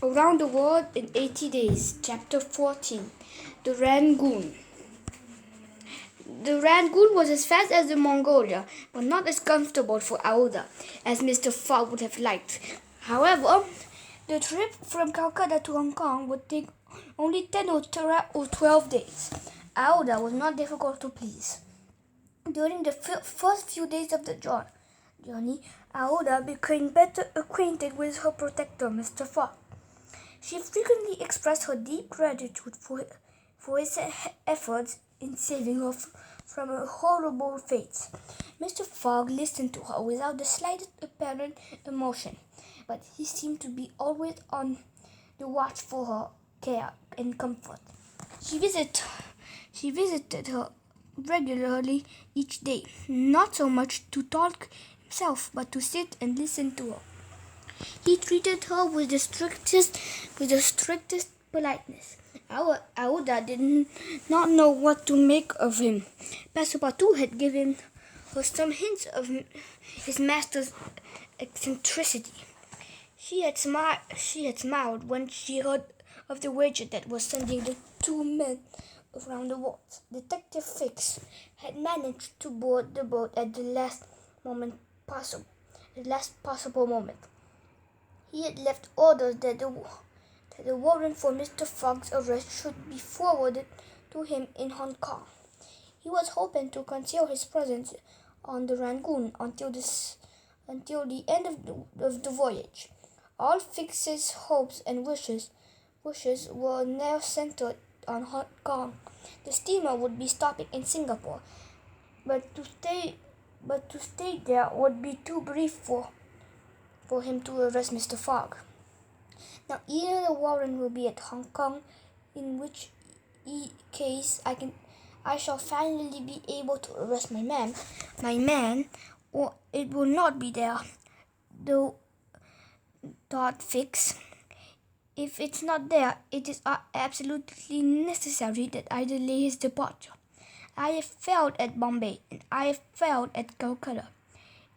Around the World in 80 Days, Chapter 14. The Rangoon. The Rangoon was as fast as the Mongolia, but not as comfortable for Aouda as Mr. Fogg would have liked. However, the trip from Calcutta to Hong Kong would take only 10 or 12 days. Aouda was not difficult to please. During the first few days of the journey, Aouda became better acquainted with her protector, Mr. Fogg. She frequently expressed her deep gratitude for his efforts in saving her from a horrible fate. Mr. Fogg listened to her without the slightest apparent emotion, but he seemed to be always on the watch for her care and comfort. She visited her regularly each day, not so much to talk himself, but to sit and listen to her. He treated her with the strictest politeness. Aouda did not know what to make of him. Passepartout had given her some hints of his master's eccentricity. She had smiled when she heard of the wager that was sending the two men around the world. Detective Fix had managed to board the boat at the last possible moment. He had left orders that the warrant for Mr. Fogg's arrest should be forwarded to him in Hong Kong. He was hoping to conceal his presence on the Rangoon until the end of the voyage. All Fix's hopes and wishes were now centered on Hong Kong. The steamer would be stopping in Singapore, but to stay there would be too brief for him to arrest Mr. Fogg. Now either the warrant will be at Hong Kong, in which case I shall finally be able to arrest my man, or it will not be there, though, thought Fix. If it's not there, it is absolutely necessary that I delay his departure. I have failed at Bombay, and I have failed at Calcutta.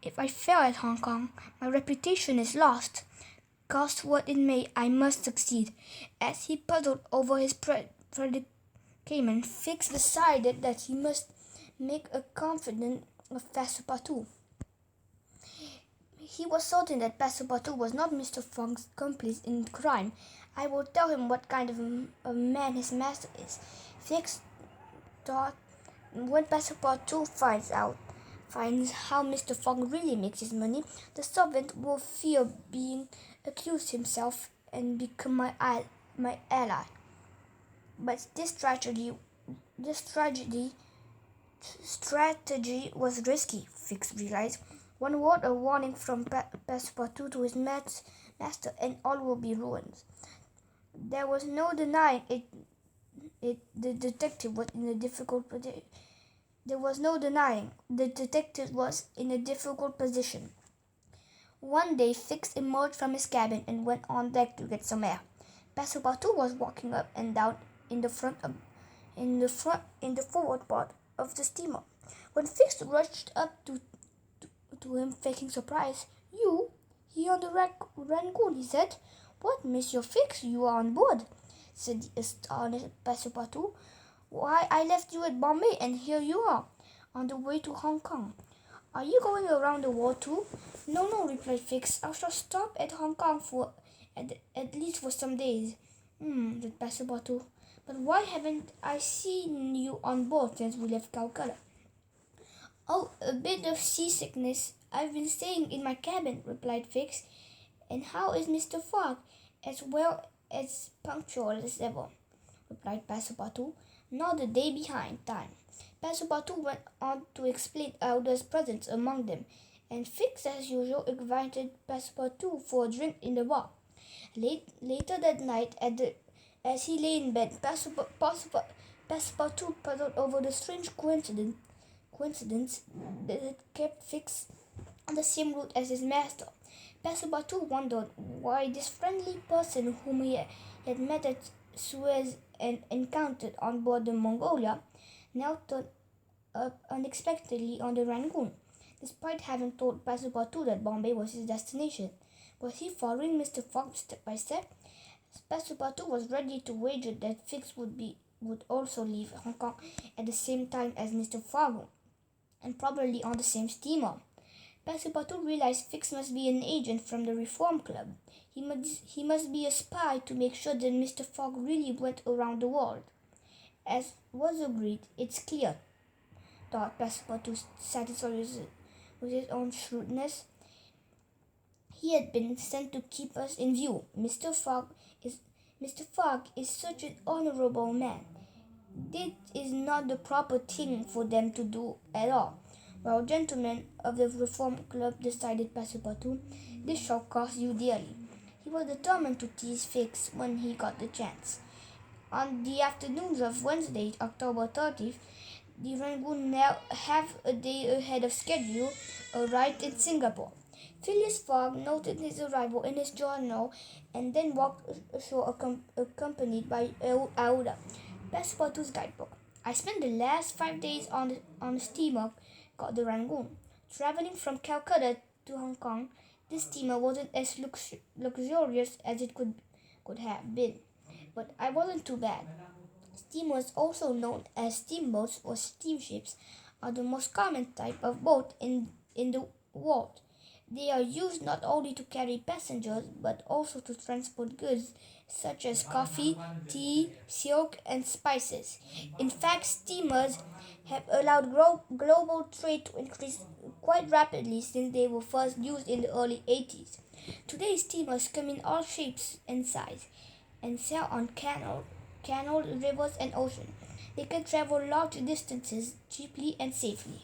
If I fail at Hong Kong, my reputation is lost. Cost what it may, I must succeed. As he puzzled over his predicament, Fix decided that he must make a confidant of Passepartout. He was certain that Passepartout was not Mr. Fogg's accomplice in crime. I will tell him what kind of a man his master is. Fix thought, when Passepartout finds how Mr. Fogg really makes his money, the servant will fear being accused himself and become my ally. But this strategy was risky, Fix realized. One word of warning from Passepartout to his master, and all will be ruined. There was no denying the detective was in a difficult position. There was no denying the detective was in a difficult position. One day, Fix emerged from his cabin and went on deck to get some air. Passepartout was walking up and down in the forward part of the steamer. When Fix rushed up to him, faking surprise, "You here on the Rangoon?" he said. "What, Monsieur Fix, you are on board?" said the astonished Passepartout. "Why, I left you at Bombay, and here you are, on the way to Hong Kong. Are you going around the world too?" No, replied Fix. "I shall stop at Hong Kong for at least for some days." Said Passepartout. "But why haven't I seen you on board since we left Calcutta?" "Oh, a bit of seasickness. I've been staying in my cabin," replied Fix. "And how is Mr. Fogg?" "As well as punctual as ever," replied Passepartout. "Not a day behind time." Passepartout went on to explain Aouda's presence among them, and Fix, as usual, invited Passepartout for a drink in the bar. Later that night, as he lay in bed, Passepartout puzzled over the strange coincidence that had kept Fix on the same route as his master. Passepartout wondered why this friendly person whom he had met at Suez and encountered on board the Mongolia now turned up unexpectedly on the Rangoon. Despite having told Passepartout that Bombay was his destination, was he following Mr. Fogg step by step? Passepartout was ready to wager that Fix would also leave Hong Kong at the same time as Mr. Fogg, and probably on the same steamer. Passepartout realized Fix must be an agent from the Reform Club. He must be a spy to make sure that Mr. Fogg really went around the world. As was agreed, it's clear, thought Passepartout, satisfied with his own shrewdness. He had been sent to keep us in view. Mr. Fogg is such an honorable man. This is not the proper thing for them to do at all. Well, gentlemen of the Reform Club, decided Passepartout, this shall cost you dearly. He was determined to tease Fix when he got the chance. On the afternoons of Wednesday, October 30th, the rangoon, now half a day ahead of schedule, arrived in Singapore. Phileas Fogg noted his arrival in his journal and then walked ashore accompanied by Aouda, Passepartout's guidebook. I spent the last 5 days on the steamer called the Rangoon. Traveling from Calcutta to Hong Kong, this steamer wasn't as luxurious as it could have been, but I wasn't too bad. Steamers, also known as steamboats or steamships, are the most common type of boat in the world. They are used not only to carry passengers but also to transport goods such as coffee, tea, silk, and spices. In fact, steamers have allowed global trade to increase quite rapidly since they were first used in the early 80s. Today, steamers come in all shapes and sizes and sail on canals, rivers, and oceans. They can travel large distances cheaply and safely.